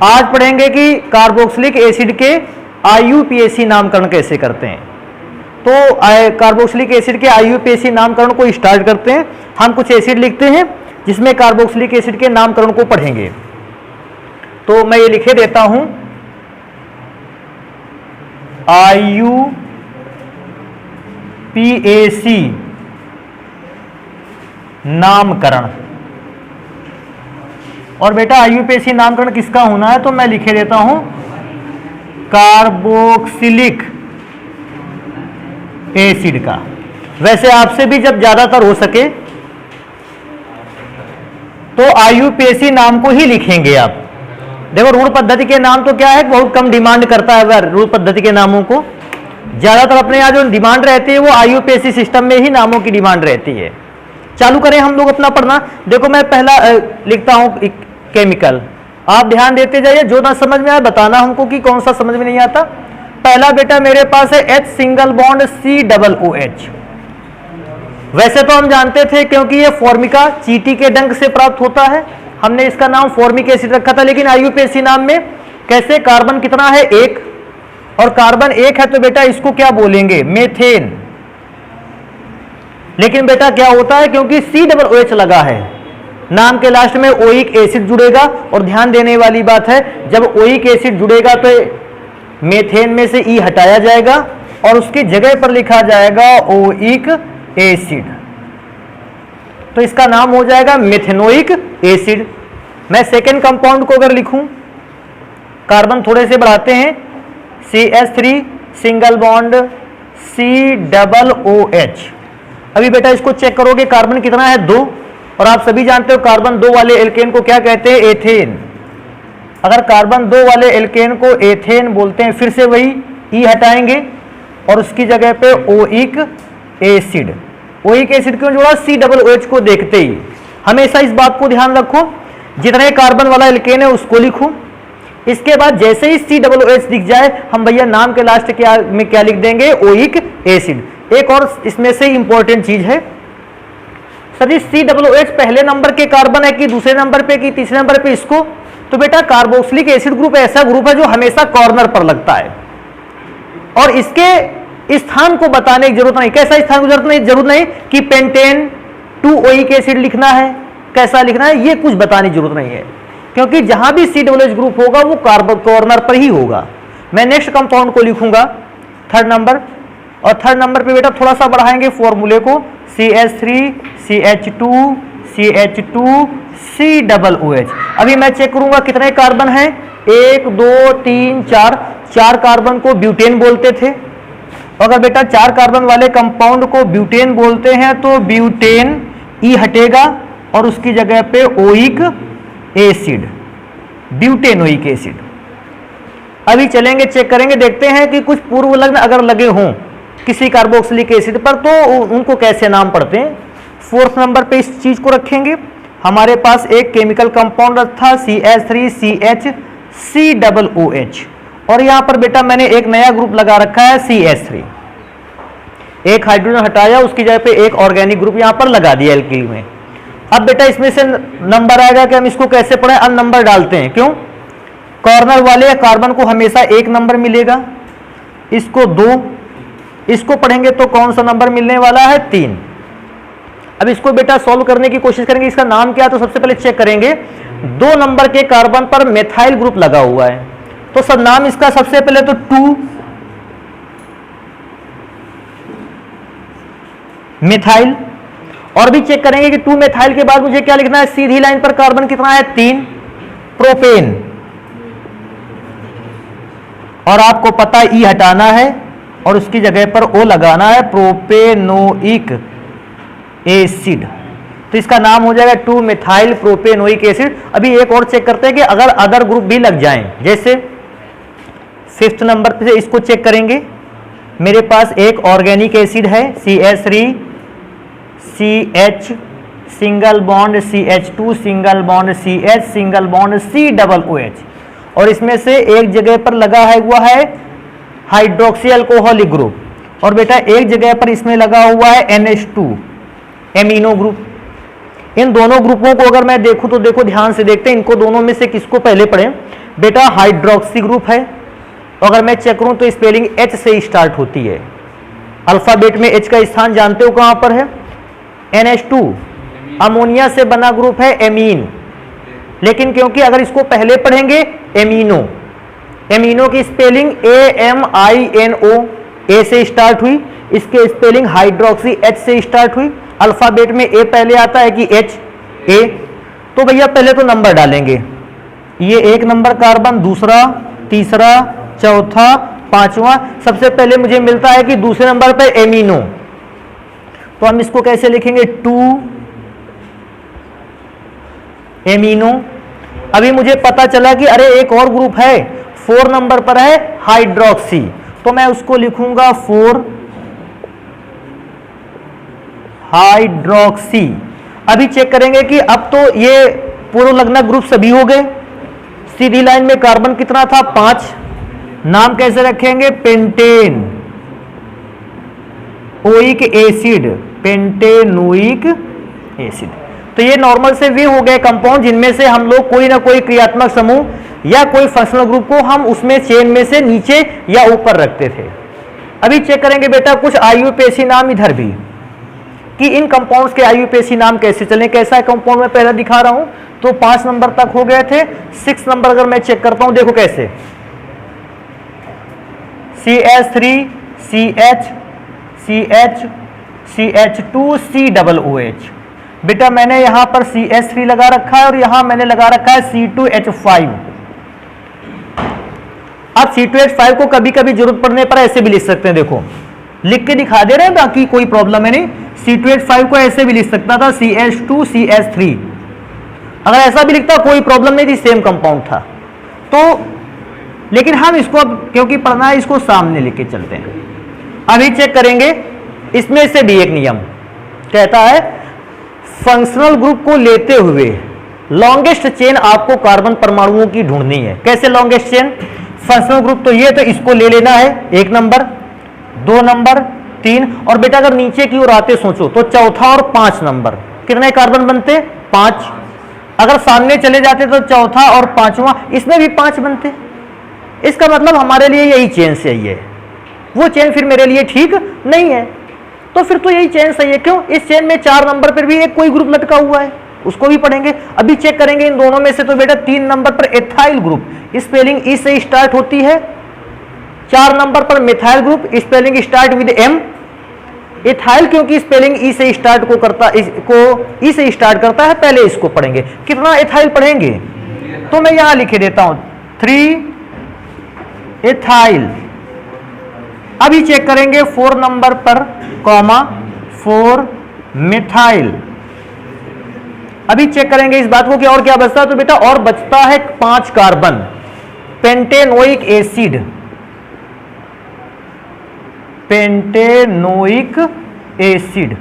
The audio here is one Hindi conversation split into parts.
आज पढ़ेंगे कि कार्बोक्सिलिक एसिड के IUPAC नामकरण कैसे करते हैं। तो कार्बोक्सिलिक एसिड के IUPAC नामकरण को स्टार्ट करते हैं। हम कुछ एसिड लिखते हैं जिसमें कार्बोक्सिलिक एसिड के नामकरण को पढ़ेंगे। तो मैं ये लिखे देता हूं IUPAC नामकरण। और बेटा IUPAC नामकरण किसका होना है, तो मैं लिखे देता हूं कार्बोक्सिलिक एसिड का। वैसे आपसे भी जब ज्यादातर हो सके तो IUPAC नाम को ही लिखेंगे आप। देखो ऋण पद्धति के नाम तो क्या है, बहुत कम डिमांड करता है ऋण पद्धति के नामों को। ज्यादातर अपने यहाँ जो डिमांड रहती है वो IUPAC सिस्टम में ही नामों की डिमांड रहती है। चालू करें हम लोग अपना पढ़ना। देखो मैं पहला लिखता हूं केमिकल, आप ध्यान देते जाइए, जो ना समझ में आए बताना हमको कि कौन सा समझ में नहीं आता। पहला बेटा मेरे पास है H सिंगल बॉन्ड COOH। वैसे तो हम जानते थे क्योंकि ये फॉर्मिका चींटी के डंक से प्राप्त होता है, हमने इसका नाम फॉर्मिक एसिड रखा था। लेकिन IUPAC नाम में कैसे, कार्बन कितना है 1, और कार्बन 1 है तो बेटा इसको क्या बोलेंगे, मेथेन। लेकिन बेटा क्या होता है, क्योंकि COOH लगा है, नाम के लास्ट में ओइक एसिड जुड़ेगा। और ध्यान देने वाली बात है, जब ओइक एसिड जुड़ेगा तो मेथेन में से ई हटाया जाएगा और उसकी जगह पर लिखा जाएगा ओइक एसिड, तो इसका नाम हो जाएगा मेथेनोइक एसिड। मैं सेकेंड कंपाउंड को अगर लिखूं, कार्बन थोड़े से बढ़ाते हैं, CH3 सिंगल बॉन्ड COOH। अभी बेटा इसको चेक करोगे, कार्बन कितना है 2, और आप सभी जानते हो कार्बन 2 वाले एल्केन को क्या कहते हैं, एथेन। अगर कार्बन 2 वाले एल्केन को एथेन बोलते हैं, फिर से वही ई हटाएंगे और उसकी जगह पे ओइक एसिड। ओइक एसिड क्यों जोड़ा, COOH को देखते ही। हमेशा इस बात को ध्यान रखो, जितने कार्बन वाला एल्केन है उसको लिखो, इसके बाद जैसे ही COOH दिख जाए हम भैया नाम के लास्ट में क्या लिख देंगे, ओइक एसिड। एक और इसमें से इंपॉर्टेंट चीज है, सर COOH पहले नंबर के कार्बन है कि दूसरे नंबर पे कि तीसरे नंबर पे इसको, तो बेटा कार्बोक्सिलिक एसिड ग्रुप ऐसा ग्रुप है जो हमेशा कॉर्नर पर लगता है और इसके स्थान को बताने की जरूरत नहीं। कैसा स्थान की जरूरत नहीं कि पेंटेन 2 ओइक एसिड लिखना है, कैसा लिखना है, ये कुछ बताने की जरूरत नहीं है, क्योंकि जहां भी COOH ग्रुप होगा वो कार्बन कॉर्नर पर ही होगा। मैं नेक्स्ट कंपाउंड को लिखूंगा थर्ड नंबर, और थर्ड नंबर पे बेटा थोड़ा सा बढ़ाएंगे फॉर्मूले को, CH3 CH2 CH2 COOH। अभी मैं चेक करूंगा कितने कार्बन हैं, 1 2 3 4 कार्बन को ब्यूटेन बोलते थे। अगर बेटा 4 कार्बन वाले कंपाउंड को ब्यूटेन बोलते हैं तो ब्यूटेन ई हटेगा और उसकी जगह पे ओइक एसिड, ब्यूटेनोइक एसिड। अभी चलेंगे चेक करेंगे, देखते हैं कि कुछ पूर्व लग्न अगर लगे हों किसी कार्बोक्सिलिक एसिड पर तो उनको कैसे नाम पढ़ते हैं। फोर्थ नंबर पे इस चीज को रखेंगे। हमारे पास एक केमिकल कंपाउंड था CH3 CH COOH, और यहां पर बेटा मैंने एक नया ग्रुप लगा रखा है CH3। एक हाइड्रोजन हटाया, उसकी जगह पे एक ऑर्गेनिक ग्रुप यहां पर लगा दिया एल्किल में। अब बेटा इसमें से नंबर आएगा कि हम इसको कैसे पढ़ें, अन नंबर डालते हैं। क्यों, कॉर्नर वाले कार्बन को हमेशा 1 नंबर मिलेगा, इसको 2, इसको पढ़ेंगे तो कौन सा नंबर मिलने वाला है, 3। अब इसको बेटा सॉल्व करने की कोशिश करेंगे, इसका नाम क्या है, तो सबसे पहले चेक करेंगे 2 नंबर के कार्बन पर मेथाइल ग्रुप लगा हुआ है, तो सब नाम इसका सबसे पहले तो 2 मेथाइल। और भी चेक करेंगे कि 2 मेथाइल के बाद मुझे क्या लिखना है, सीधी लाइन पर कार्बन कितना है, 3 प्रोपेन, और आपको पता ई हटाना है और उसकी जगह पर ओ लगाना है, प्रोपेनोइक एसिड। तो इसका नाम हो जाएगा 2 मेथाइल प्रोपेनोइक एसिड। अभी एक और चेक करते हैं कि अगर अदर ग्रुप भी लग जाएं, जैसे 5th नंबर पे इसको चेक करेंगे। मेरे पास एक ऑर्गेनिक एसिड है CH3 CH single bond CH2 single bond CH single bond COOH, और इसमें से एक जगह पर लगा है हुआ है हाइड्रोक्सी अल्कोहलिक ग्रुप, और बेटा एक जगह पर इसमें लगा हुआ है NH2 एमिनो ग्रुप। इन दोनों ग्रुपों को अगर मैं देखूं तो देखो ध्यान से देखते हैं, इनको दोनों में से किसको पहले पढ़ें। बेटा हाइड्रोक्सी ग्रुप है। अगर मैं चेक करूं तो स्पेलिंग H से स्टार्ट होती है। अल्फाबेट में H का स्थान जानते हो कहां पर है? NH2 अमोनिया से बना ग्रुप है एमीन, लेकिन क्योंकि अगर इसको पहले पढ़ेंगे एमीनो, एमीनो की स्पेलिंग AMINO ए से स्टार्ट हुई, इसके स्पेलिंग हाइड्रोक्सी H से स्टार्ट हुई। अल्फाबेट में A पहले आता है कि H A, तो भैया पहले तो नंबर डालेंगे, ये एक नंबर कार्बन, दूसरा, तीसरा, चौथा, पांचवा। सबसे पहले मुझे मिलता है कि दूसरे नंबर पर एमीनो, तो हम इसको कैसे लिखेंगे? 2 एमीनो। अभी मुझे पता चला कि अरे एक और ग्रुप है 4 नंबर पर है हाइड्रोक्सी, तो मैं उसको लिखूंगा 4 हाइड्रोक्सी। अभी चेक करेंगे कि अब तो ये पूर्व लग्न ग्रुप सभी हो गए। सीधी लाइन में कार्बन कितना था? 5। नाम कैसे रखेंगे? Pentane oic acid, pentanoic acid. तो ये नॉर्मल से वे हो गए कंपाउंड जिनमें से हम लोग कोई ना कोई क्रियात्मक समूह या कोई फंक्शनल ग्रुप को हम उसमें चेन में से नीचे या ऊपर रखते थे। अभी चेक करेंगे बेटा कुछ आयुपेशी नाम इधर भी, कि इन कंपाउंड्स के आयुपेशी नाम कैसे चले। कैसा है कंपाउंड में पहले दिखा रहा हूं, तो 5 नंबर तक हो गए थे। 6 नंबर अगर मैं चेक करता हूं, देखो कैसे, CH3 CH CH CH2 COOH। बेटा मैंने यहां पर CH3 लगा रखा है और यहां मैंने लगा रखा है C2H5। अब C2H5 को कभी कभी जरूरत पड़ने पर ऐसे भी लिख सकते हैं, देखो लिख के दिखा दे रहे हैं, बाकी कोई प्रॉब्लम है नहीं। C2H5 को ऐसे भी लिख सकता था CH2 CH3, अगर ऐसा भी लिखता कोई प्रॉब्लम नहीं थी, सेम कंपाउंड था। तो लेकिन हम इसको अब क्योंकि पढ़ना है, इसको सामने लेके चलते हैं। अभी चेक करेंगे, इसमें से भी एक नियम कहता है फंक्शनल ग्रुप को लेते हुए लॉन्गेस्ट चेन आपको कार्बन परमाणुओं की ढूंढनी है। कैसे लॉन्गेस्ट चेन? फंक्शनल ग्रुप तो ये, तो इसको ले लेना है 1 नंबर, 2 नंबर, 3, और बेटा अगर नीचे की ओर आते सोचो तो चौथा और 5 नंबर कितने कार्बन बनते? 5। अगर सामने चले जाते तो चौथा और 5वां, इसमें भी 5 बनते। इसका मतलब हमारे लिए यही चेन सही है, वो चेन फिर मेरे लिए ठीक नहीं है, तो फिर तो यही चेन सही है। क्यों? इस चेन में 4 नंबर पर भी एक कोई ग्रुप लटका हुआ है, उसको भी पढ़ेंगे। अभी चेक करेंगे इन दोनों में से, तो बेटा 3 नंबर पर एथाइल ग्रुप, स्पेलिंग ई से स्टार्ट होती है। 4 नंबर पर methyl group, spelling start with M. Ethyl क्योंकि स्पेलिंग ई से स्टार्ट को करता, इसको ई से स्टार्ट करता है, पहले इसको पढ़ेंगे। कितना इथाइल पढ़ेंगे? तो मैं यहां लिखे देता हूं 3 इथाइल। अभी चेक करेंगे 4 नंबर पर कॉमा 4 मिथाइल। अभी चेक करेंगे इस बात को कि और क्या बचता है, तो बेटा और बचता है 5 carbon, pentanoic acid, pentanoic acid,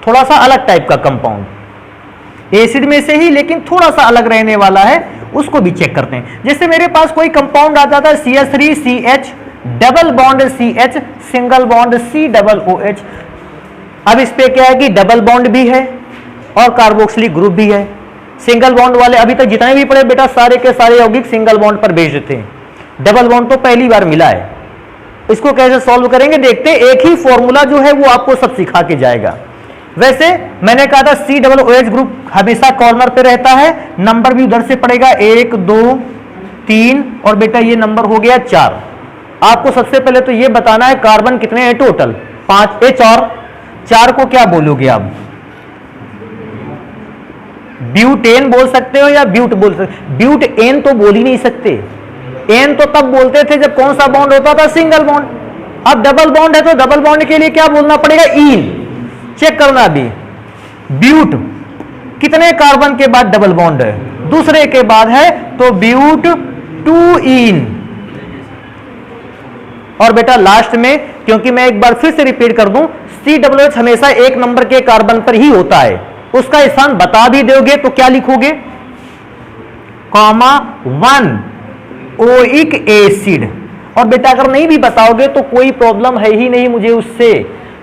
थोड़ा सा अलग टाइप का कंपाउंड, एसिड में से ही लेकिन थोड़ा सा अलग रहने वाला है, उसको भी चेक करते हैं। जैसे मेरे पास कोई कंपाउंड आ जाता है CH3 CH double bond CH single bond COOH। अब इस पे क्या है कि डबल बॉन्ड भी है और कार्बोक्सिलिक ग्रुप भी है। सिंगल बॉन्ड वाले अभी तक जितने भी पढ़े बेटा सारे के सारे यौगिक सिंगल बॉन्ड पर बेस्ड थे, डबल बॉन्ड तो पहली बार मिला है। इसको कैसे सॉल्व करेंगे देखते हैं। एक ही फॉर्मूला जो है वो आपको सब सिखा के जाएगा। वैसे मैंने कहा था COOH ग्रुप हमेशा कॉर्नर पे रहता है, नंबर भी उधर से पड़ेगा 1 2 3 और बेटा ये नंबर हो गया 4। आपको सबसे पहले तो ये बताना है कार्बन कितने हैं टोटल, 5 4 को क्या बोलोगे आप? ब्यूटेन बोल सकते हो या ब्यूट बोल सकते। ब्यूट एन तो बोल ही नहीं सकते, एन तो तब बोलते थे जब कौन सा बॉन्ड होता था? Single bond. अब डबल बॉन्ड है तो डबल बॉन्ड के लिए क्या बोलना पड़ेगा? ईन। चेक करना अभी, ब्यूट कितने कार्बन के बाद डबल बॉन्ड है? दूसरे के बाद है, तो ब्यूट 2 ईन। और बेटा लास्ट में, क्योंकि मैं एक बार फिर से रिपीट कर दूं, COOH हमेशा 1 नंबर के कार्बन पर ही होता है। उसका स्थान बता भी दोगे तो क्या लिखोगे? Comma 1 oic acid. और बेटा अगर नहीं भी बताओगे तो कोई प्रॉब्लम है ही नहीं मुझे उससे,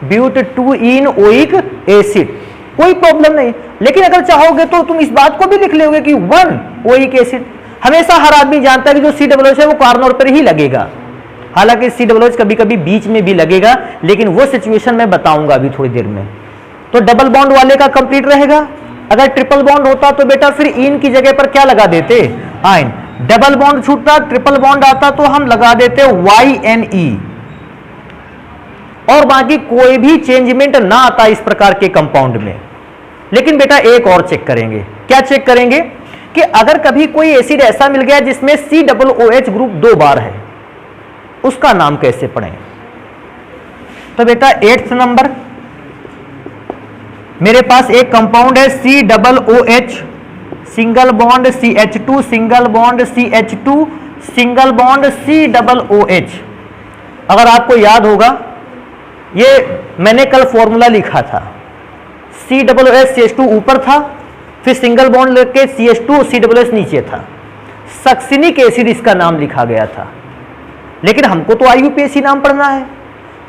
ब्यूट 2 इन ओइक एसिड, कोई प्रॉब्लम नहीं। लेकिन अगर चाहोगे तो तुम इस बात को भी लिख लोगे कि 1 ओइक एसिड। हमेशा हर आदमी जानता है कि जो COOH है वो कॉर्नर पर ही लगेगा, हालांकि COOH कभी कभी बीच में भी लगेगा, लेकिन वो सिचुएशन मैं बताऊंगा अभी थोड़ी देर में। तो डबल बॉन्ड वाले का कंप्लीट रहेगा। अगर ट्रिपल बॉन्ड होता तो बेटा फिर इन की जगह पर क्या लगा देते, आइन। डबल बॉन्ड छूटता, ट्रिपल बॉन्ड आता तो हम लगा देते YNE, और बाकी कोई भी चेंजमेंट ना आता इस प्रकार के कंपाउंड में। लेकिन बेटा एक और चेक करेंगे, क्या चेक करेंगे कि अगर कभी कोई एसिड ऐसा मिल गया जिसमें COOH ग्रुप 2 बार है, उसका नाम कैसे पढ़ें। तो बेटा 8th नंबर मेरे पास एक कंपाउंड है COOH, single bond CH2, single bond CH2, single bond COOH। अगर आपको याद होगा, ये मैंने कल फॉर्मूला लिखा था, COOH CH2 ऊपर था, फिर सिंगल बॉन्ड लेके CH2 COOH नीचे था, सक्सिनिक एसिड इसका नाम लिखा गया था। लेकिन हमको तो IUPAC नाम पढ़ना है।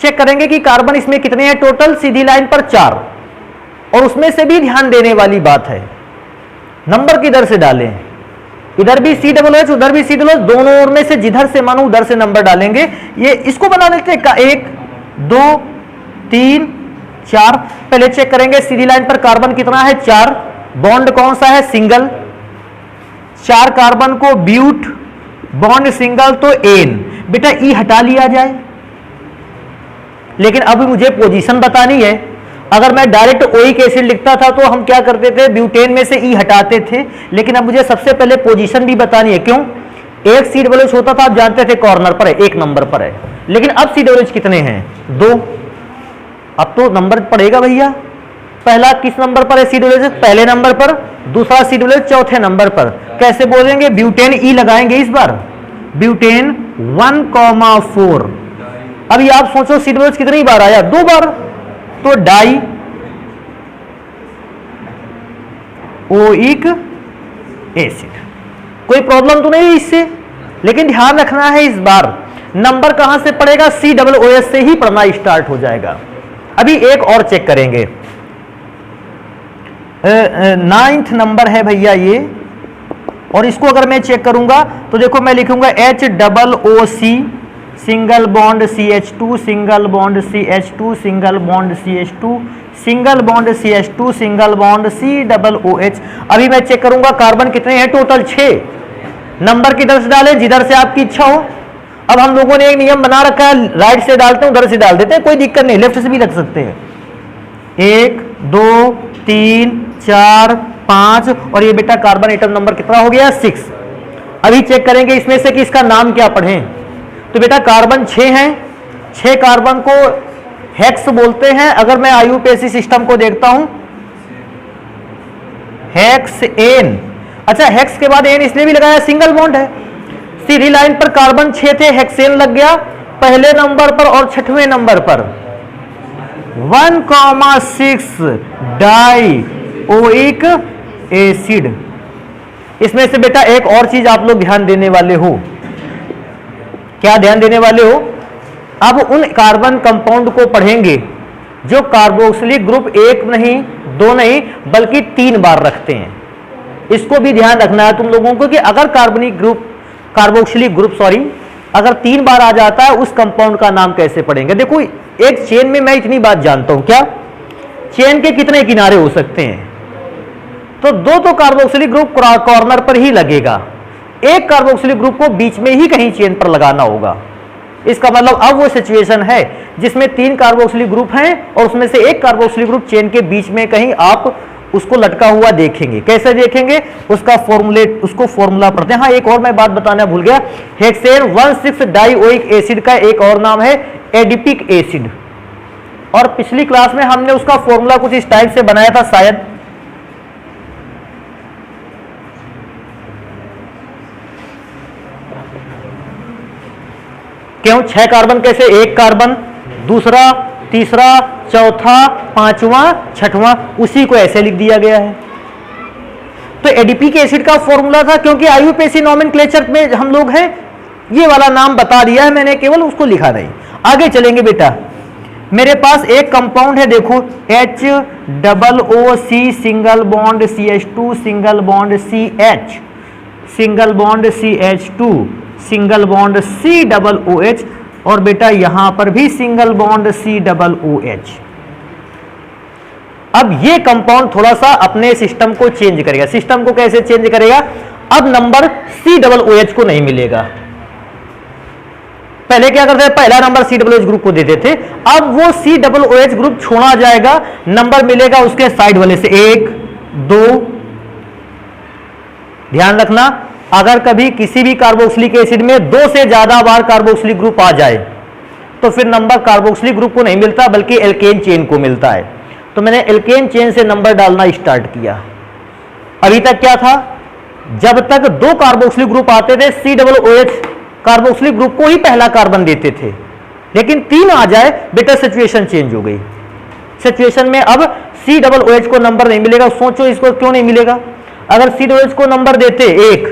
चेक करेंगे कि कार्बन इसमें कितने हैं टोटल, सीधी लाइन पर 4, और उसमें से भी ध्यान देने वाली बात है, नंबर किधर से डालें, इधर भी COOH उधर भी COOH, दोनों ओर में से जिधर से मानो उधर से नंबर डालेंगे। ये इसको बना लेते हैं 1 2 3 4। पहले चेक करेंगे सीधी लाइन पर कार्बन कितना है, 4, बॉन्ड कौन सा है, सिंगल, 4 कार्बन को ब्यूट, बॉन्ड सिंगल तो एन, बेटा ई हटा लिया जाए। लेकिन अभी मुझे पोजीशन बतानी है। अगर मैं डायरेक्ट ओइक एसिड लिखता था तो हम क्या करते थे, ब्यूटेन में से ई हटाते थे, लेकिन अब मुझे सबसे पहले पोजीशन भी बतानी है। क्यों, एक COOH होता था, आप जानते थे कॉर्नर पर है, 1 नंबर पर है, लेकिन अब COOH कितने हैं, 2। अब तो नंबर पड़ेगा भैया, पहला किस नंबर पर है COOH, पहले नंबर पर, दूसरा COOH चौथे नंबर पर। कैसे बोलेंगे, ब्यूटेन ई लगाएंगे इस बार, ब्यूटेन 1,4। अभी आप सोचो COOH कितनी बार आया, 2 बार, तो डाई ओइक एसिड। कोई प्रॉब्लम तो नहीं इससे, लेकिन ध्यान रखना है इस बार नंबर कहां से पड़ेगा, COOH से ही पढ़ना स्टार्ट हो जाएगा। अभी एक और चेक करेंगे, 9th नंबर है भैया ये, और इसको अगर मैं चेक करूंगा तो देखो मैं लिखूंगा HOOC, single bond CH2, single bond CH2, single bond CH2, single bond CH2, single bond COOH। अभी मैं चेक करूंगा कार्बन कितने हैं टोटल, 6। नंबर किधर से डालें, जिधर से आपकी इच्छा हो। अब हम लोगों ने एक नियम बना रखा है, राइट से डालते हैं उधर से डाल देते हैं, कोई दिक्कत नहीं, लेफ्ट से भी रख सकते हैं। 1 2 3 4 5, और ये बेटा कार्बन एटम नंबर कितना हो गया, 6। अभी चेक करेंगे इसमें से कि इसका नाम क्या पढ़ें। तो बेटा कार्बन 6 हैं, 6 कार्बन को हेक्स बोलते हैं। अगर मैं IUPAC सिस्टम को देखता हूं, हेक्स एन, अच्छा हेक्स के बाद एन इसलिए भी लगाया, सिंगल बॉन्ड है, सीधी लाइन पर कार्बन 6 थे, हेक्सेन लग गया पहले नंबर पर और 6वें नंबर पर, 1,6 डाई ओइक एसिड। इसमें से बेटा एक और चीज आप लोग ध्यान देने वाले हो, क्या ध्यान देने वाले हो, अब उन कार्बन कंपाउंड को पढ़ेंगे जो कार्बोक्सिलिक ग्रुप 1 नहीं 2 नहीं बल्कि 3 बार रखते हैं। इसको भी ध्यान रखना है तुम लोगों को कि अगर कार्बोक्सिलिक ग्रुप अगर 3 बार आ जाता है उस कंपाउंड का नाम कैसे पढ़ेंगे। देखो एक चेन में मैं इतनी बात जानता हूं, क्या चेन के कितने किनारे हो सकते हैं, तो 2 तो कार्बोक्सिलिक ग्रुप कॉर्नर पर ही लगेगा, एक कार्बोक्सिलिक ग्रुप को बीच में ही कहीं चेन पर लगाना होगा। इसका मतलब अब वो सिचुएशन है जिसमें 3 कार्बोक्सिलिक ग्रुप हैं और उसमें से एक कार्बोक्सिलिक ग्रुप चेन के बीच में कहीं आप उसको लटका हुआ देखेंगे। कैसे देखेंगे, उसको फॉर्मूला पढ़ते हैं। हाँ एक और मैं बात बताना भूल गया, हेक्सेन 1,6 डाइओइक एसिड का एक और नाम है एडिपिक एसिड, और पिछली क्लास में हमने उसका फॉर्मूला कुछ इस टाइप से बनाया था शायद, क्यों 6 कार्बन कैसे, एक कार्बन, दूसरा, तीसरा, चौथा, 5वां, 6वां, उसी को ऐसे लिख दिया गया है। तो एडीपीक एसिड का फॉर्मूला था, क्योंकि आईयूपीएसी नोमेनक्लेचर में हम लोग हैं, ये वाला नाम बता दिया है मैंने, केवल उसको लिखा नहीं। आगे चलेंगे बेटा, मेरे पास एक कंपाउंड है, देखो HOOC single bond CH2 single bond CH, single bond CH2, single bond COOH, और बेटा यहां पर भी सिंगल बॉन्ड COOH। अब ये कंपाउंड थोड़ा सा अपने सिस्टम को चेंज करेगा। सिस्टम को कैसे चेंज करेगा? अब नंबर COOH को नहीं मिलेगा। पहले क्या करते थे? पहला नंबर COOH ग्रुप को देते थे, अब वो COOH ग्रुप छोड़ा जाएगा, नंबर मिलेगा उसके साइड वाले से 1 2। ध्यान रखना, अगर कभी किसी भी कार्बोक्सिलिक एसिड में 2 से ज्यादा बार कार्बोक्सिलिक ग्रुप आ जाए तो फिर नंबर कार्बोक्सिलिक ग्रुप को नहीं मिलता बल्कि एल्केन चेन को मिलता है। तो मैंने एल्केन चेन से नंबर डालना स्टार्ट किया। अभी तक क्या था? जब तक 2 कार्बोक्सिलिक ग्रुप आते थे COOH कार्बोक्सिलिक ग्रुप को ही पहला कार्बन देते थे, लेकिन 3 आ जाए बेटा सिचुएशन चेंज हो गई। सिचुएशन में अब COOH को नंबर नहीं मिलेगा। सोचो इसको क्यों नहीं मिलेगा? अगर COOH को नंबर देते 1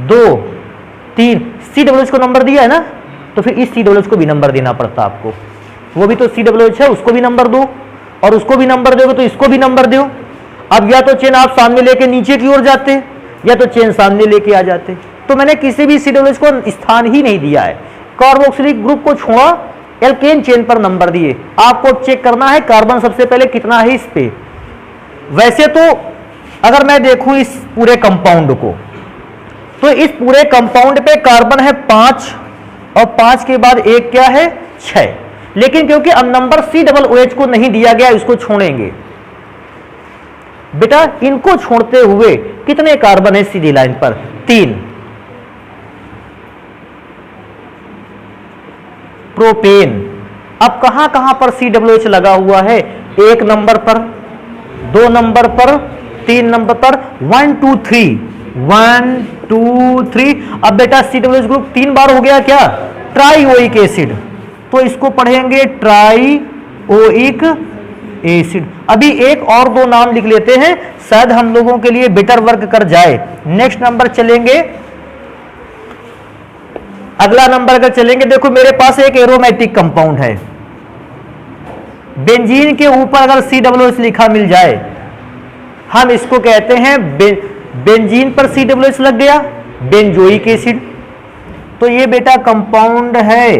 2 3, COOH को नंबर दिया है ना, तो फिर इस COOH को भी नंबर देना पड़ता आपको। वो भी तो COOH है, उसको भी नंबर दो, और उसको भी नंबर दोगे तो इसको भी नंबर दो। अब या तो चेन आप सामने लेके नीचे की ओर जाते, या तो चेन सामने लेके आ जाते। तो मैंने किसी भी COOH को स्थान ही नहीं दिया है, कार्बोक्सिलिक ग्रुप को छोड़ा, एल्केन चेन पर नंबर दिए। आपको चेक करना है कार्बन सबसे पहले कितना है इस पे। वैसे तो अगर मैं देखूं इस पूरे कंपाउंड को, तो इस पूरे कंपाउंड पे कार्बन है 5, और 5 के बाद एक क्या है 6, लेकिन क्योंकि अब नंबर COOH को नहीं दिया गया, इसको छोड़ेंगे। बेटा इनको छोड़ते हुए कितने कार्बन है सीधी लाइन पर? 3। प्रोपेन, अब कहां कहां पर COOH लगा हुआ है? 1 नंबर पर, 2 नंबर पर, 3 नंबर पर, 1 2 3, 1 2 3। अब बेटा COOH ग्रुप 3 बार हो गया क्या? ट्राइओइक एसिड, तो इसको पढ़ेंगे ट्राइओइक एसिड। अभी 1 और 2 नाम लिख लेते हैं, शायद हम लोगों के लिए बेटर वर्क कर जाए। नेक्स्ट नंबर चलेंगे, अगला नंबर अगर चलेंगे, देखो मेरे पास एक एरोमेटिक कंपाउंड है, बेंजीन के ऊपर अगर COOH लिखा मिल जाए, हम इसको कहते हैं बेंजीन पर COOH लग गया, बेंजोइक एसिड। तो ये बेटा कंपाउंड है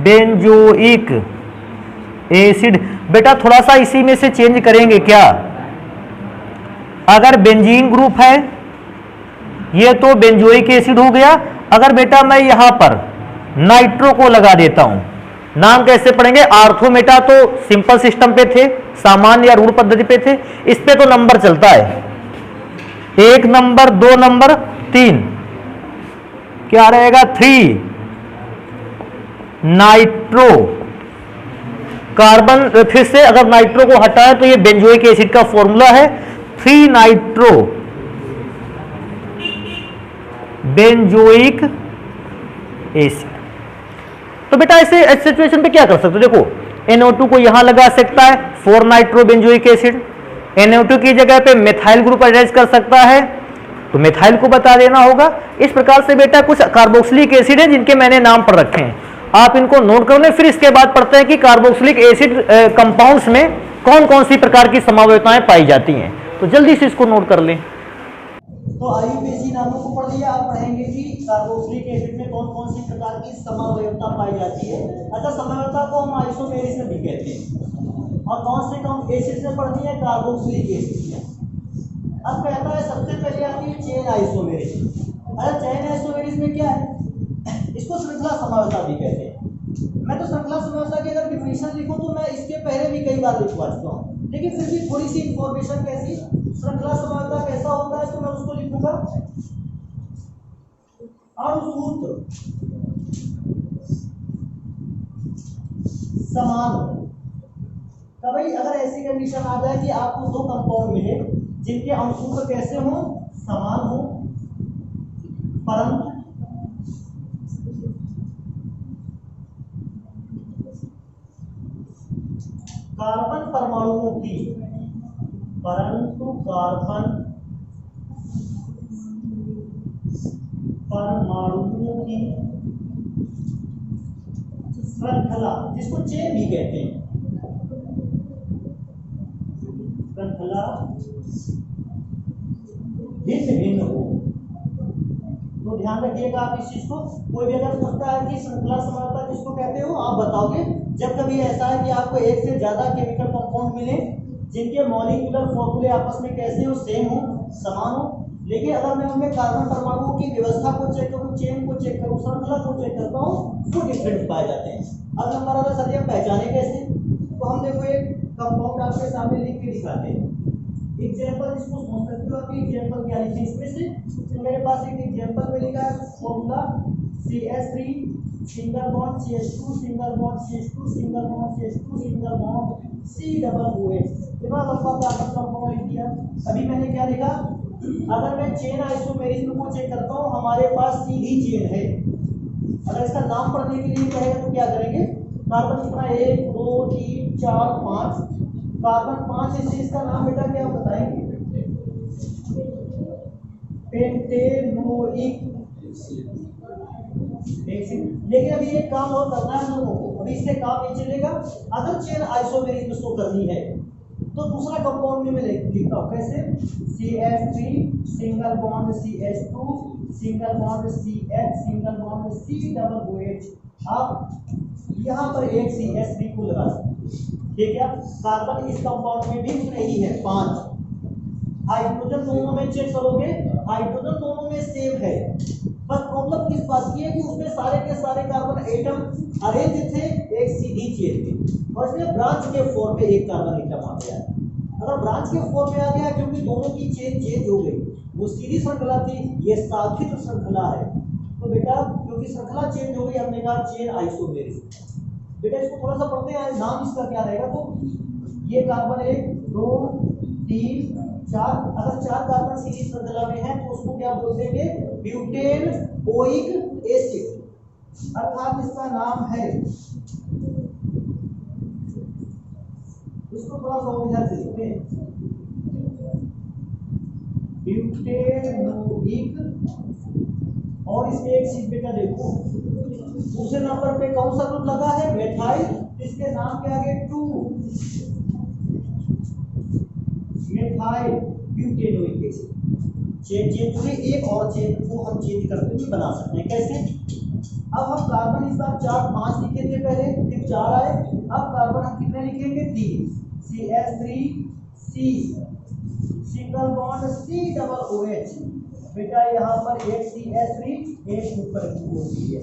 बेंजोइक एसिड। बेटा थोड़ा सा इसी में से चेंज करेंगे क्या? अगर बेंजीन ग्रुप है, ये तो बेंजोइक एसिड हो गया। अगर बेटा मैं यहां पर नाइट्रो को लगा देता हूं, नाम कैसे पढ़ेंगे? आर्थोमेटा तो सिंपल सिस्टम पे थे, सामान्य या रूढ़ पद्धति पे थे, इस पे तो नंबर चलता है 1 नंबर, 2 नंबर, 3, क्या रहेगा 3 नाइट्रो कार्बन। फिर से अगर नाइट्रो को हटाए तो ये बेंजोइक एसिड का फॉर्मूला है 3 नाइट्रो बेंजोइक एसिड। तो बेटा ऐसे सिचुएशन पे क्या कर सकते हो? देखो NO2 को यहां लगा सकता है 4 नाइट्रो बेंजोइक एसिड, NO2 की जगह पे मेथाइल ग्रुप अटैच कर सकता है, तो मेथाइल को बता देना होगा। इस प्रकार से बेटा कुछ कार्बोक्सिलिक एसिड है जिनके मैंने नाम पर रखे हैं, आप इनको नोट कर लें। फिर इसके बाद पढ़ते हैं कि कार्बोक्सिलिक एसिड कंपाउंड्स में कौन कौन सी प्रकार की समवेतताएं पाई जाती हैं, तो जल्दी से इसको नोट कर लें। तो आयुर्वेदी नामों को पढ़ लिया, आप पढ़ेंगे कि कार्बोक्सिलिक एसिड में कौन कौन सी प्रकार की समवेतता पाई जाती है। अच्छा, समवेतता को हम आइसोमेरिज्म भी कहते हैं। और कौन से कौन एसिड से पढ़ती है? Carboxylic acid. अब कहता है सबसे पहले आती है चेन आइसोमेरिज्म। अरे चेन आइसोमेरिज्म में क्या है? इसको श्रृंखला समवेतता भी कहते हैं। मैं तो श्रृंखला समवेतता की अगर डिफिनेशन लिखूं तो मैं इसके पहले भी कई बार लिखवा चुका हूं, लेकिन फिर भी थोड़ी सी इंफॉर्मेशन कैसी श्रृंखला समवेतता कैसा होता है तो मैं उसको लिखूंगा अणुसूत्र समान हो। भाई अगर ऐसी कंडीशन आ जाए कि आपको 2 कंपाउंड मिले जिनके अणुसूत्र कैसे हो? समान हो, परंतु कार्बन परमाणुओं की श्रृंखला, जिसको चेन भी कहते हैं, श्रृंखला भिन्न भिन्न हो। तो ध्यान रखिएगा आप इस चीज को। कोई भी अगर पूछता है कि श्रृंखला समानता किसको कहते हो, आप बताओगे जब कभी ऐसा है कि आपको एक से ज्यादा केमिकल कंपाउंड मिले जिनके मॉलिक्यूलर फॉर्मूले आपस में कैसे हो, सेम हो, समान हो, लेकिन अगर मैं उनमें कार्बन परमाणुओं की व्यवस्था को चेक करूं, चेन को चेक करूं, श्रृंखला को चेक करता हूं, तो डिफरेंट पाए जाते हैं। अब नंबर आता सर हम पहचाने कैसे, तो हम देखो एक कंपाउंड आपके सामने लिख के दिखाते हैं। एग्जांपल इसको सोच सकते हो कि एग्जांपल क्या लिखें इसमें से। तो मेरे पास एक एग्जांपल में लिखा है formula CH3 single bond CH2 single bond CH2 single bond CH2 single bond C-OH। इतना लंबा कार्बन कंपाउंड लिख दिया। अभी मैंने क्या लिखा, अगर मैं चेन आइसोमेरिज्म को चेक करता हूं, हमारे पास सीधी चेन है। अगर इसका नाम पढ़ने के लिए कहेगा तो क्या करेंगे, कार्बन कितना 1 2 3 4 5, कार्बन 5 है, इसका नाम बेटा क्या बताएंगे, पेंटेनोइक। लेकिन अभी एक काम और करना है हम लोगों को, अभी इससे काम नहीं चलेगा। अगर चेन आइसोमेरिज्म शो करनी है तो दूसरा कंपाउंड में मैं लिखता हूं कैसे, CH3 single bond CH2 single bond CH single bond C-OH। आप यहां पर एक CH3 को लगा सकते, ठीक है। कार्बन इस कंपाउंड में भी उतने ही है 5। हाइड्रोजन दोनों में चेक करोगे, हाइड्रोजन दोनों में सेम है, पर प्रॉब्लम किस बात की है कि उसमें सारे के सारे कार्बन एटम अरेंज थे एक सीधी चेन में, और इसमें ब्रांच के फॉर्म में एक कार्बन एटम आ गया। अगर ब्रांच के फॉर्म में आ गया क्योंकि दोनों की चेन चेंज हो गई, वो सीधी श्रृंखला थी, ये शाखित श्रृंखला है, तो बेटा क्योंकि श्रृंखला चेंज हो गई हमने कहा चेन आइसोमेरिज्म। बेटा इसको थोड़ा सा पढ़ते हैं, नाम इसका क्या रहेगा, तो ये कार्बन 1 2 3 4, अगर 4 कार्बन सीरीज श्रृंखला में है तो उसको क्या बोल देंगे, ब्यूटेनोइक एसिड, अर्थात इसका नाम है, इसको थोड़ा सा इधर से लिखते हैं, ब्यूटेनोइक। और इसमें एक चीज बेटा देखो, दूसरे नंबर पे कौन सा ग्रुप लगा है, मेथाइल, इसके नाम के आगे 2 मेथाइल ब्यूटेनोइक एसिड। चेन पूरे एक और चेन को हम चेंज करके भी बना सकते हैं, कैसे। अब हम कार्बन इस बार 4 5 लिखे थे पहले, फिर 4 आए, अब कार्बन हम कितने लिखेंगे 3, CH3C सिंगल बॉन्ड C-OH। बेटा यहाँ पर एक CH3 एक ऊपर की ओर है,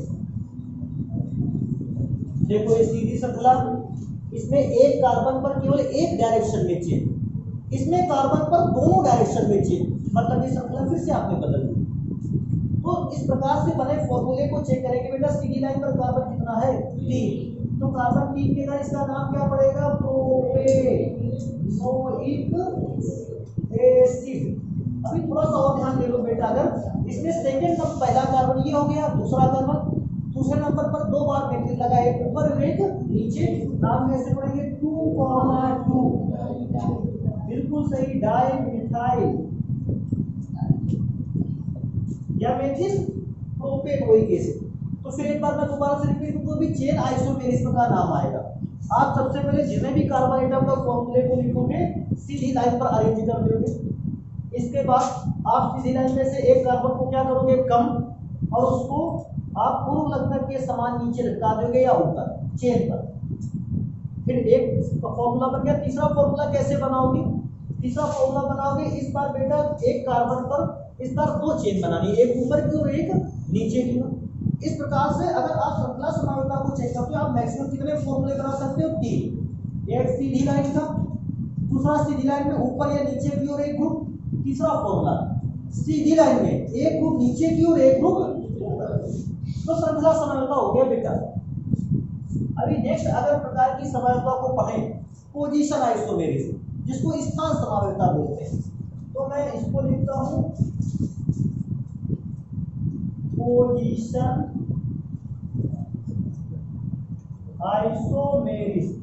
देखो ये सीधी श्रृंखला, इसमें एक कार्बन पर केवल एक डायरेक्शन में चेन, इसमें कार्बन पर दोनों डायरेक्शन में चेन, मतलब ये श्रृंखला फिर से आपने बदल दी। तो इस प्रकार से बने फॉर्मूले को चेक करेंगे बेटा, सीधी लाइन पर कार्बन कितना है 3, तो कार्बन 3 के बाद इसका नाम क्या पड़ेगा, प्रोपेनोइक एसिड। अभी थोड़ा सा और ध्यान दे लो बेटा, अगर इसमें सेकंड नंबर पहला कार्बन ये हो गया, दूसरा कार्बन, दूसरे नंबर पर 2 बार मेथिल लगा, एक ऊपर एक नीचे, नाम कैसे पढ़ेंगे 2,2, बिल्कुल सही, डाई मिथाइल या मेथिल प्रोपेनोइक एसिड। तो फिर एक बार मैं दोबारा से रिपीट करूं तो भी चेन आइसोमेरिज्म का नाम आएगा। आप सबसे पहले जितने भी कार्बन एटम का फॉर्मूले को लिखोगे सीधी लाइन पर अरेंज कर दोगे, इसके बाद आप सीधी लाइन में से एक कार्बन को क्या करोगे, कम, और उसको आप पूर्व लग्नक के समान नीचे लटका दोगे या ऊपर चेन पर। फिर एक फॉर्मूला बन गया, तीसरा फॉर्मूला कैसे बनाओगे, तीसरा फॉर्मूला बनाओगे, इस बार बेटा एक कार्बन पर इस बार 2 चेन बनानी, एक ऊपर की और एक नीचे की ओर। इस प्रकार से अगर आप श्रृंखला समानता को चेक करते हो, आप मैक्सिमम कितने फॉर्मूले बना सकते हो, 3, एक सीधी लाइन का, दूसरा सीधी लाइन में ऊपर या नीचे की ओर एक ग्रुप, तीसरा फॉर्मूला सीधी लाइन में एक ग्रुप नीचे की ओर एक ग्रुप ऊपर, तो श्रृंखला समानता हो गया बेटा। अभी नेक्स्ट अगर प्रकार की समानता को पढ़ें, पोजीशन आइसोमेरिज्म, जिसको स्थान समानता बोलते हैं, तो मैं इसको लिखता हूं पोजीशन आइसोमेरिज्म,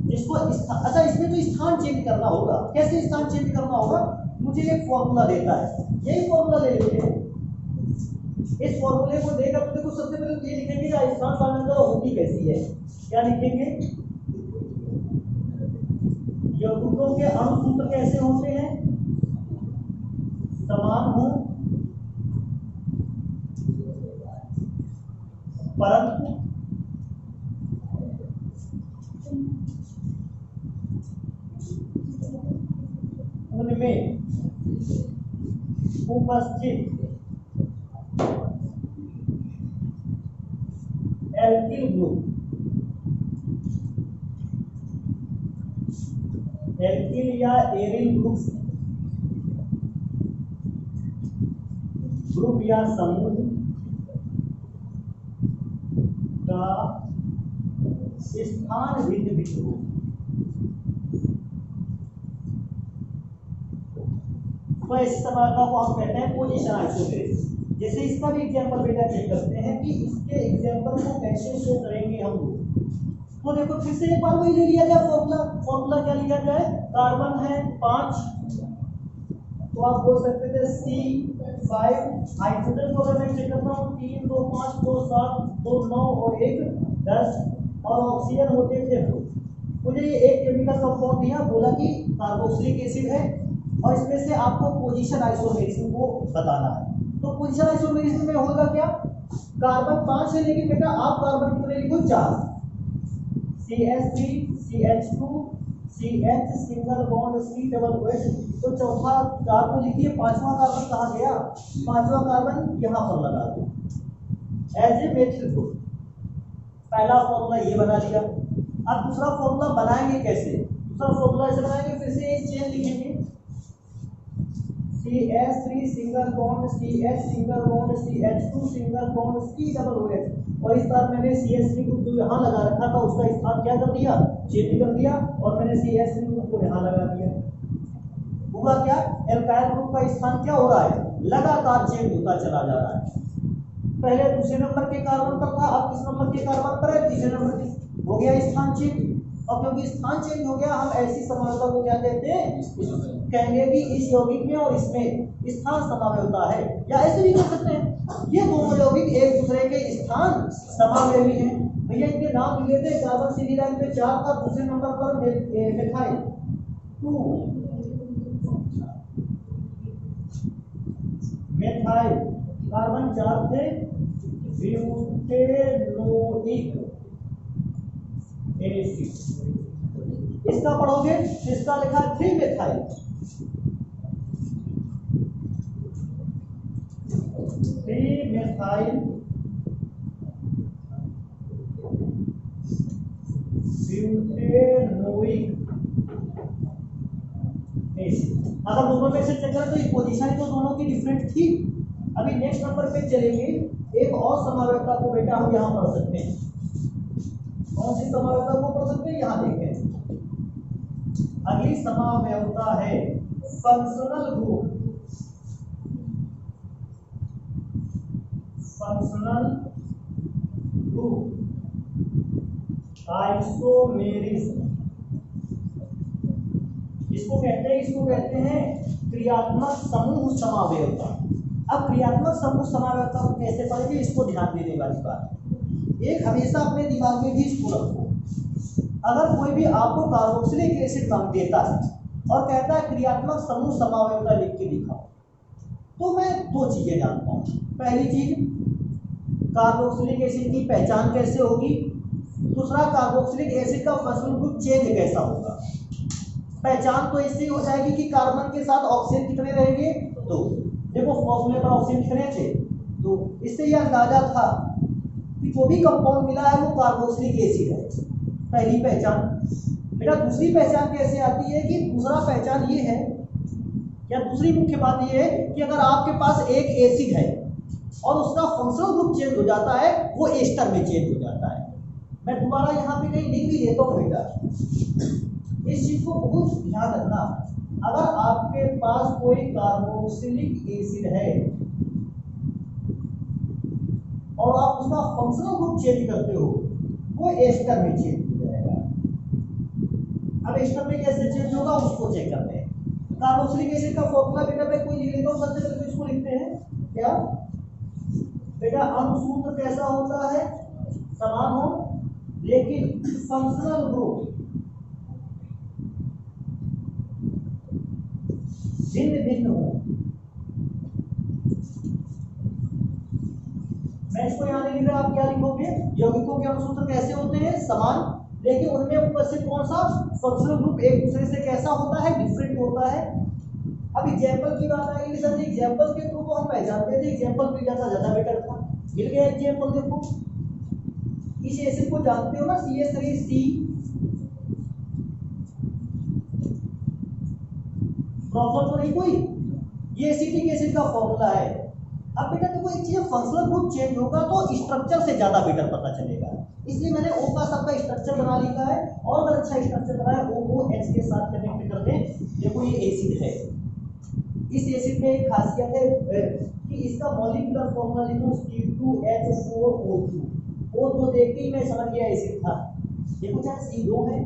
जिसको अच्छा इसमें तो स्थान चेंज करना होगा, कैसे स्थान चेंज करना होगा, मुझे एक फॉर्मूला देता है, यही फॉर्मूला ले लेते हैं। इस फॉर्मूले को देकर तो देखो सबसे पहले तो ये लिखेंगे कि स्थान समानता होती कैसी है, क्या लिखेंगे, यौगिकों के अणु सूत्र कैसे होते हैं, समान हो परंतु उनमें उपस्थित एल्किल ग्रुप एल्किल या एरिल ग्रुप या समूह का स्थान भिन्न भिन्न हो। तो इस समानता को हम कहते हैं पोजीशन आइसोमेरिज्म। जैसे इसका भी एग्जांपल बेटा चेक करते हैं कि इसके एग्जांपल को कैसे शो करेंगे हम लोग। तो देखो फिर से एक बार वही ले लिया जाए फॉर्मूला क्या लिया जाए, कार्बन है 5, तो आप बोल सकते थे C5, हाइड्रोजन को अगर मैं चेक करता हूँ 3 2 5 2 7 2 9 और 1 10 और ऑक्सीजन होते थे 2। मुझे ये एक केमिकल कंपाउंड दिया, बोला कि कार्बोक्सिलिक एसिड है और इसमें से आपको पोजीशन आइसोमेरिज्म को बताना है। तो पोजीशन आइसोमेरिज्म में होगा क्या, कार्बन 5 है लेकिन बेटा आप कार्बन कितने लिखो 4, CH3 CH2 CH single bond C double OH, तो चौथा 4 को लिखिए, पांचवा कार्बन कहाँ गया, पांचवा कार्बन यहाँ पर लगा दो एज ए मेथिल ग्रुप। पहला फॉर्मूला ये बना लिया। अब दूसरा फॉर्मूला बनाएंगे कैसे, दूसरा फॉर्मूला ऐसे बनाएंगे, फिर से एक चेन लिखेंगे CH3 single bond CH single bond CH2 single bond C double OH, और इस बार मैंने CH3 ग्रुप जो यहाँ लगा रखा था उसका स्थान क्या कर दिया, चेंज कर दिया, और मैंने CH3 ग्रुप को यहाँ लगा दिया। हुआ क्या, एल्काइल ग्रुप का स्थान क्या हो रहा है, लगातार चेंज होता चला जा रहा है। पहले दूसरे नंबर के कार्बन पर था, अब किस नंबर के कार्बन पर है, तीसरे नंबर के, हो गया स्थान चेंज। और क्योंकि स्थान चेंज हो गया, हम ऐसी समानता को क्या कहते हैं, कहेंगे कि इस यौगिक में और इसमें स्थान समावयवता है, या ऐसे भी कह सकते हैं ये दोनों यौगिक एक दूसरे के स्थान समावयवी हैं। भैया इनके नाम लिख लेते हैं, कार्बन सीधी लाइन पे 4 था, दूसरे नंबर पर मिथाइल 2 मिथाइल कार्बन 4 थे, ब्यूटेनोइक एसिड। इसका पढ़ोगे इसका लिखा 3 मिथाइल 3 मिथाइल ब्यूटेनोइक एसिड। अगर दोनों में से चेक करें तो ये पोजीशन तो दोनों की डिफरेंट थी। अभी नेक्स्ट नंबर पे चलेंगे, एक और समावयवता को बेटा हम यहाँ पढ़ सकते हैं। कौन सी समावयवता को पढ़ सकते हैं, यहाँ देखें। अगली समावयवता है functional group, functional group isomerism. इसको कहते हैं क्रियात्मक समूह समावयवता। अब क्रियात्मक समूह समावयवता को कैसे पढ़ेंगे, इसको ध्यान देने वाली बात। एक हमेशा अपने दिमाग में भी इसको रखो, अगर कोई भी आपको कार्बोक्सिलिक एसिड मांग देता है और कहता है क्रियात्मक समूह समावयवता लिख के दिखाओ, तो मैं 2 चीजें जानता हूँ। पहली चीज, कार्बोक्सिलिक एसिड की पहचान कैसे होगी, दूसरा कार्बोक्सिलिक एसिड का फंक्शनल ग्रुप चेंज कैसा होगा। पहचान तो इससे हो जाएगी कि कार्बन के साथ ऑक्सीजन कितने रहेंगे, 2। देखो फॉर्मूले पर ऑक्सीजन कितने थे, 2। इससे यह अंदाजा था कि जो भी कंपाउंड मिला है वो कार्बोक्सिलिक एसिड है। पहली पहचान। बेटा दूसरी पहचान कैसे आती है कि दूसरा पहचान ये है, या दूसरी मुख्य बात ये है कि अगर आपके पास एक एसिड है और उसका फंक्शनल ग्रुप चेंज हो जाता है, वो एस्टर में चेंज हो जाता है। मैं दोबारा यहाँ पे कहीं लिख भी देता हूँ बेटा, इस चीज को बहुत ध्यान रखना। अगर आपके पास कोई कार्बोक्सिलिक एसिड है और आप उसका फंक्शनल ग्रुप चेंज करते हो, वो एस्टर में चेंज हो जाएगा। अब एस्टर में कैसे चेंज होगा उसको चेक करते हैं। कार्बोक्सिलिक एसिड का फॉर्मूला बेटा मैं कोई लिख लेता हूँ, सबसे पहले तो इसको लिखते हैं क्या बेटा, अणुसूत्र कैसा होता है, समान हो, लेकिन फंक्शनल ग्रुप भिन्न भिन्न हो। मैं इसको यहाँ नहीं लिख रहा, आप क्या लिखोगे, यौगिकों के अणुसूत्र कैसे होते हैं, समान, लेकिन उनमें उपस्थित कौन सा फंक्शनल ग्रुप एक दूसरे से कैसा होता है, डिफरेंट होता है। अब एग्जाम्पल की बात आएगी सर, एग्जाम्पल के थ्रू तो हम पहचानते थे, एग्जाम्पल मिल जाता ज्यादा बेटर था। मिल गया एग्जाम्पल, देखो इस एसिड को जानते हो ना, CH3C, प्रॉब्लम तो नहीं कोई, ये एसिटिक एसिड का फॉर्मूला है। अब बेटा देखो एक चीज, फंक्शनल ग्रुप चेंज होगा तो स्ट्रक्चर से ज्यादा बेटर पता चलेगा, इसलिए मैंने O का सबका स्ट्रक्चर बना लिखा है, और अगर अच्छा स्ट्रक्चर बनाया O को H के साथ कनेक्ट कर दें। देखो ये एसिड है, इस एसिड में एक खासियत है कि इसका मॉलिक्यूलर फॉर्मूला लिखूं C2H4O2, O2 देख के ही मैं समझ गया एसिड था। देखो चाहे C2 है,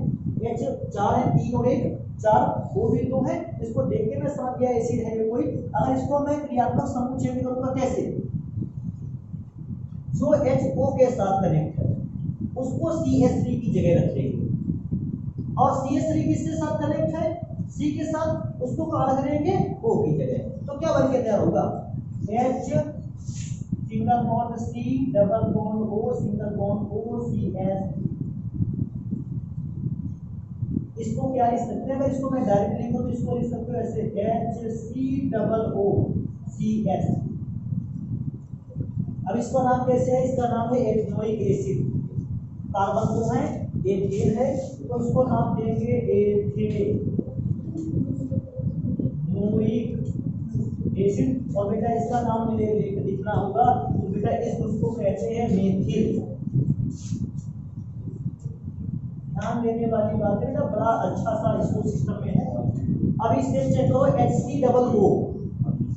H4 है, 3 और 1 4, O भी 2 है, इसको देख के मैं समझ गया एसिड है ये कोई। अगर इसको मैं क्रियात्मक समूह चेंज करूंगा कैसे, जो HO के साथ कनेक्ट है उसको CH3 की जगह रख देंगे, और CH3 किसके साथ कनेक्ट है, C के साथ, उसको कहाँ रख देंगे, O की जगह। तो क्या बन के तैयार होगा, H single bond C double bond O single bond O CH। इसको क्या लिख सकते हैं, इसको मैं डायरेक्ट लिखूं तो इसको लिख सकते हो ऐसे HCOOCH। अब इसका नाम कैसे है, इसका नाम है एथेनोइक एसिड, कार्बन तो है, एथेन है, तो इसको नाम देंगे एथेनोइक एसिड। और बेटा इसका नाम लिखना होगा, तो बेटा इस ग्रुप को कहते हैं मेथिल। ध्यान देने वाली बात है बेटा, बड़ा अच्छा सा इसको सिस्टम में है। अब इससे चेक करो HCOO,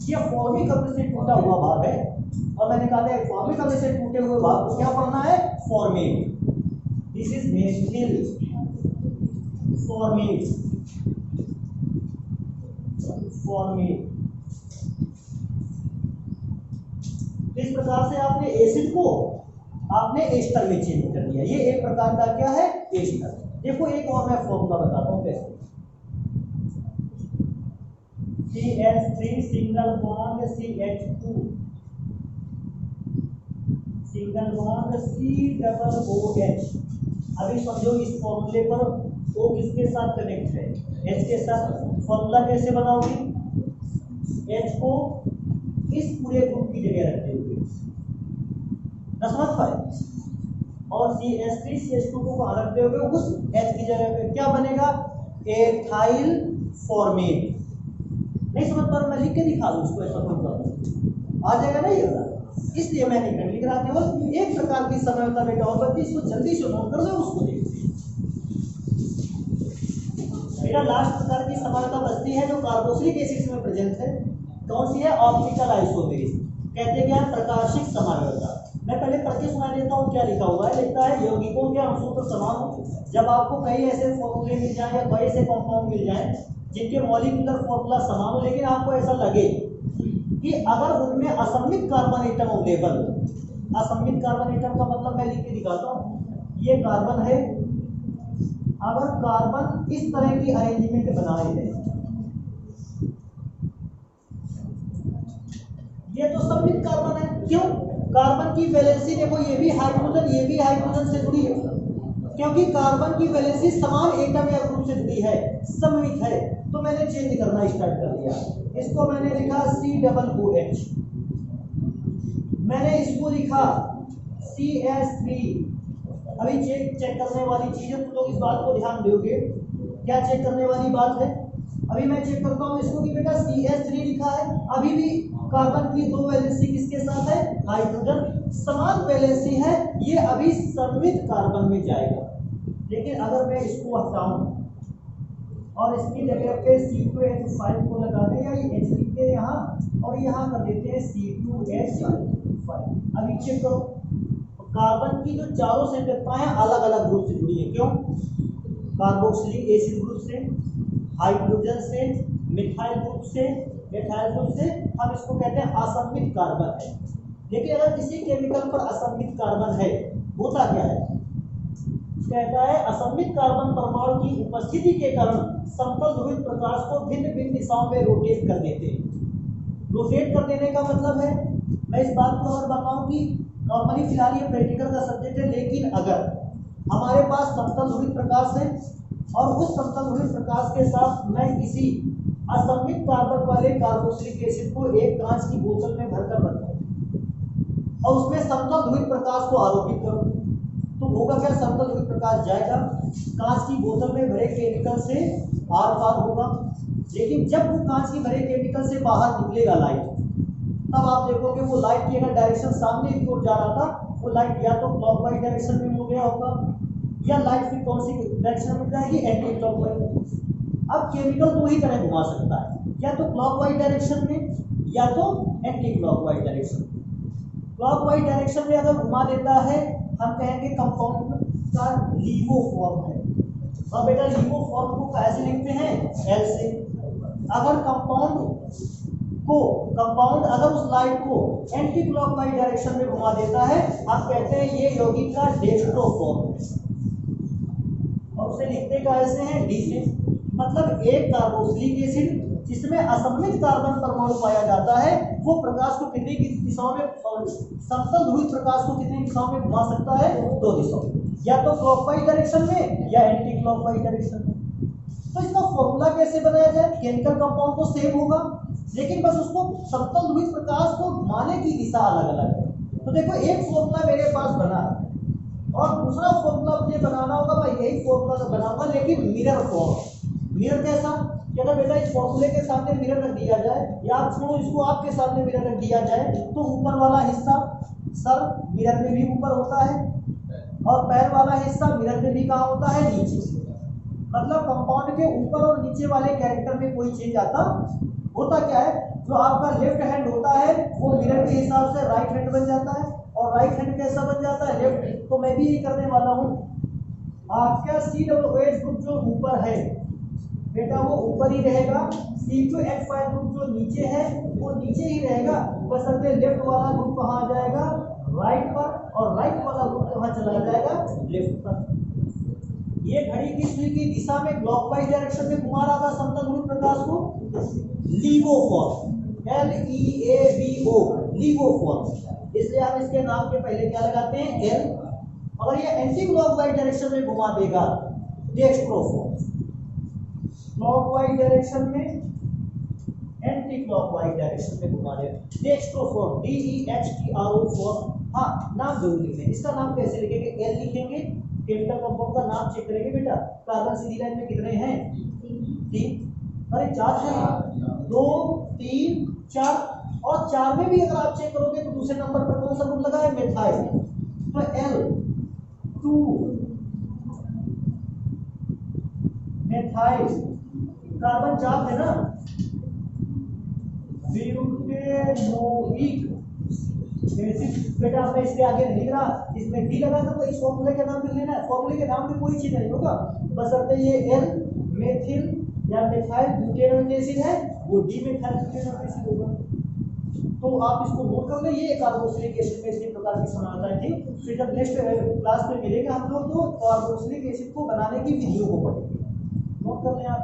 ये फॉर्मिक अम्ल से टूटा हुआ भाग है, और मैंने कहा था फॉर्मिक अम्ल से टूटे हुए भाग को क्या पढ़ना है, format. This is methyl format, format. इस प्रकार से आपने एसिड को आपने एस्टर में चेंज कर दिया, ये एक प्रकार का क्या है, एस्टर। देखो एक और मैं फॉर्मूला बताता हूँ कैसे, CH3 single bond CH2 single bond C double OH। अभी समझो इस फॉर्मूले पर O किसके साथ कनेक्ट है, H के साथ। फॉर्मूला कैसे बनाओगे, H को इस पूरे ग्रुप की जगह रखते हुए न समझ पाए, और CH3 CH2 को कहाँ रखते हुए उस H की जगह पे, क्या बनेगा, एथाइल फॉर्मेट। नहीं समझ पा रहा, मैं लिख के दिखा दूं उसको, ऐसा कोई आ जाएगा नहीं होगा, इसलिए मैं नहीं लिख रहा, केवल एक प्रकार की समझौता बेटा और बच्चे इसको जल्दी से नोट कर लो, उसको देखते हैं। बेटा लास्ट प्रकार की समझौता बचती है जो कार्बोक्सिलिक एसिड में प्रेजेंट है, कौन सी है, ऑप्टिकल आइसोमेरिज्म, कहते क्या है, प्रकाशिक समझौता। मैं पहले पढ़ के सुना देता हूँ क्या लिखा हुआ है, लिखता है यौगिकों के अणुसूत्र समान हो। जब आपको कई ऐसे फॉर्मूले मिल जाए या कई ऐसे कंपाउंड मिल जाए जिनके मॉलिक्यूलर फॉर्मूला समान हो, लेकिन आपको ऐसा लगे कि अगर उनमें असममित कार्बन एटम अवेलेबल, असममित कार्बन एटम का मतलब मैं लिख के दिखाता हूँ, ये कार्बन है, अगर कार्बन इस तरह की अरेंजमेंट बनाए हैं, ये तो सममित कार्बन है। क्यों, कार्बन की वैलेंसी देखो, ये भी हाइड्रोजन से जुड़ी है, क्योंकि कार्बन की वैलेंसी समान एटम या ग्रुप से जुड़ी है, सममित है। तो मैंने चेंज करना स्टार्ट कर दिया, इसको मैंने लिखा COOH, मैंने इसको लिखा CH3। अभी चेक करने वाली चीज है, तुम लोग इस बात को ध्यान दोगे, क्या चेक करने वाली बात है। अभी मैं चेक करता हूँ इसको कि बेटा CH3 लिखा है, अभी भी कार्बन की दो वैलेंसी किसके साथ है, हाइड्रोजन, समान वैलेंसी है, ये अभी सममित कार्बन में जाएगा। लेकिन अगर मैं इसको हटाऊं और इसकी जगह पे C2H5 को लगा दें, या ये H लिखते हैं यहाँ और यहाँ कर देते हैं C2H5। अभी चेक करो, कार्बन की जो चारों संरचनाएं अलग अलग ग्रुप से जुड़ी है। क्यों, कार्बोक्सिलिक एसिड ग्रुप से, हाइड्रोजन से, मिथाइल ग्रुप से, एथाइल ग्रुप से, हम इसको कहते हैं असममित कार्बन है। लेकिन अगर किसी केमिकल पर असममित कार्बन है, होता क्या है, कहता है असममित कार्बन परमाणु की उपस्थिति के कारण समतल ध्रुवित प्रकाश को भिन्न भिन्न दिशाओं में रोटेट कर देते हैं। रोटेट कर देने का मतलब है, मैं इस बात को अगर बताऊं कि नॉर्मली फिलहाल ये प्रैक्टिकल का सब्जेक्ट है, लेकिन अगर हमारे पास समतल ध्रुवित प्रकाश है और उस समतल ध्रुवित प्रकाश के साथ मैं किसी असममित कार्बन वाले कार्बोक्सिलिक एसिड को एक कांच की बोतल में भरकर रखूं और उसमें समतल ध्रुवित प्रकाश को आरोपित करूं, तो होगा क्या, समतल ध्रुवित प्रकाश जाएगा, कांच की बोतल में भरे केमिकल से आर पार होगा। लेकिन जब वो कांच की भरे केमिकल से बाहर निकलेगा लाइट, तब आप देखोगे वो लाइट की अगर डायरेक्शन सामने की ओर जा रहा था, वो लाइट या तो क्लॉकवाइज डायरेक्शन में मुड़ गया होगा, या लाइट फिर कौन सी डायरेक्शन में जाएगी, एंटी क्लॉकवाइज। अब केमिकल दो ही तरह घुमा सकता है, या तो क्लॉकवाइज डायरेक्शन में या तो एंटी क्लॉकवाइज डायरेक्शन में। क्लॉकवाइज डायरेक्शन में अगर घुमा देता है, हम कहेंगे कंपाउंड का LIGO फॉर्म है। और बेटा LIGO फॉर्म को कैसे लिखते हैं, L से। अगर कंपाउंड अगर उस लाइट को एंटी क्लॉकवाइज डायरेक्शन में घुमा देता है, हम कहते हैं ये यौगिक का डेक्स्ट्रो फॉर्म है, और उसे लिखते कैसे हैं, D से। मतलब एक कार्बोक्सिलिक एसिड जिसमें असममित कार्बन परमाणु पाया जाता है, वो प्रकाश को कितनी दिशाओं में, समतल ध्रुवित प्रकाश को कितनी दिशाओं में घुमा सकता है, दो दिशाओं में, या तो क्लॉकवाइज डायरेक्शन में या एंटी क्लॉकवाइज डायरेक्शन में। तो इसका फॉर्मूला कैसे बनाया जाए, केमिकल कंपाउंड तो सेम होगा, लेकिन बस उसको समतल ध्रुवित प्रकाश को घुमाने की दिशा अलग अलग है। तो देखो एक फॉर्मूला मेरे पास बना और दूसरा फॉर्मूला मुझे बनाना होगा, मैं यही फॉर्मूला बनाऊंगा लेकिन मिरर फॉर्म। मिरर कैसा, कि अगर बेटा इस फॉर्मूले के सामने मिरर रख दिया जाए, या आप छोड़ो इसको आपके सामने मिरर रख दिया जाए, तो ऊपर वाला हिस्सा सर मिरर में भी ऊपर होता है और पैर वाला हिस्सा मिरर में भी कहाँ होता है, नीचे। मतलब कंपाउंड के ऊपर और नीचे वाले कैरेक्टर में कोई चेंज आता होता क्या है, जो आपका लेफ्ट हैंड होता है वो मिरर के हिसाब से राइट हैंड बन जाता है, और राइट हैंड कैसा बन जाता है, लेफ्ट। तो मैं भी यही करने वाला हूँ। आपका COOH ग्रुप जो ऊपर है बेटा वो ऊपर ही रहेगा, C2H5 ग्रुप जो नीचे है वो नीचे ही रहेगा, बशर्ते लेफ्ट वाला ग्रुप कहाँ आ जाएगा, राइट पर, और राइट वाला ग्रुप कहाँ चला जाएगा, लेफ्ट पर। ये घड़ी की सुई की दिशा में क्लॉकवाइज डायरेक्शन में घुमा रहा था समतल ध्रुवित प्रकाश को, LIGO form, LEABO, LIGO form. इसलिए हम इसके नाम के पहले क्या लगाते हैं, L। अगर ये एंटी क्लॉकवाइज डायरेक्शन में घुमा देगा, डेक्स्ट्रो फॉर्म। क्लॉकवाइज डायरेक्शन में, एंटी क्लॉकवाइज डायरेक्शन में घुमा देगा, डेक्स्ट्रो फॉर्म, DEHTRO फॉर्म। हाँ, नाम जरूर लिखें। इसका नाम कैसे लिखेंगे, L लिखेंगे। केमिकल कंपाउंड का नाम चेक करेंगे बेटा, कार्बन सीधी लाइन में कितने हैं, 3, अरे 4 है, 2, 3, 4, और 4 में भी अगर आप चेक करोगे तो दूसरे नंबर पर कौन सा ग्रुप लगा है, मेथाइल। तो L2 मेथाइल, कार्बन 4 है ना, ब्यूटेनोइक एसिड। बेटा मैं इसके आगे नहीं लिख रहा, इसमें डी लगा था, तो इस फॉर्मूले का नाम लिख लेना है। फॉर्मूले के नाम में कोई चीज नहीं होगा, बशर्ते ये L मेथिल या मेथाइल ब्यूटेनोइक एसिड है, वो डी मेथाइल ब्यूटेनोइक एसिड होगा। तो आप इसको नोट कर ले, ये कार्बोक्सिलिक एसिड में इस प्रकार की समानताएं थी। फिर जब नेक्स्ट क्लास में मिलेंगे हम लोग, तो कार्बोक्सिलिक एसिड को बनाने की विधियों को पढ़ेंगे। नोट कर लें आप।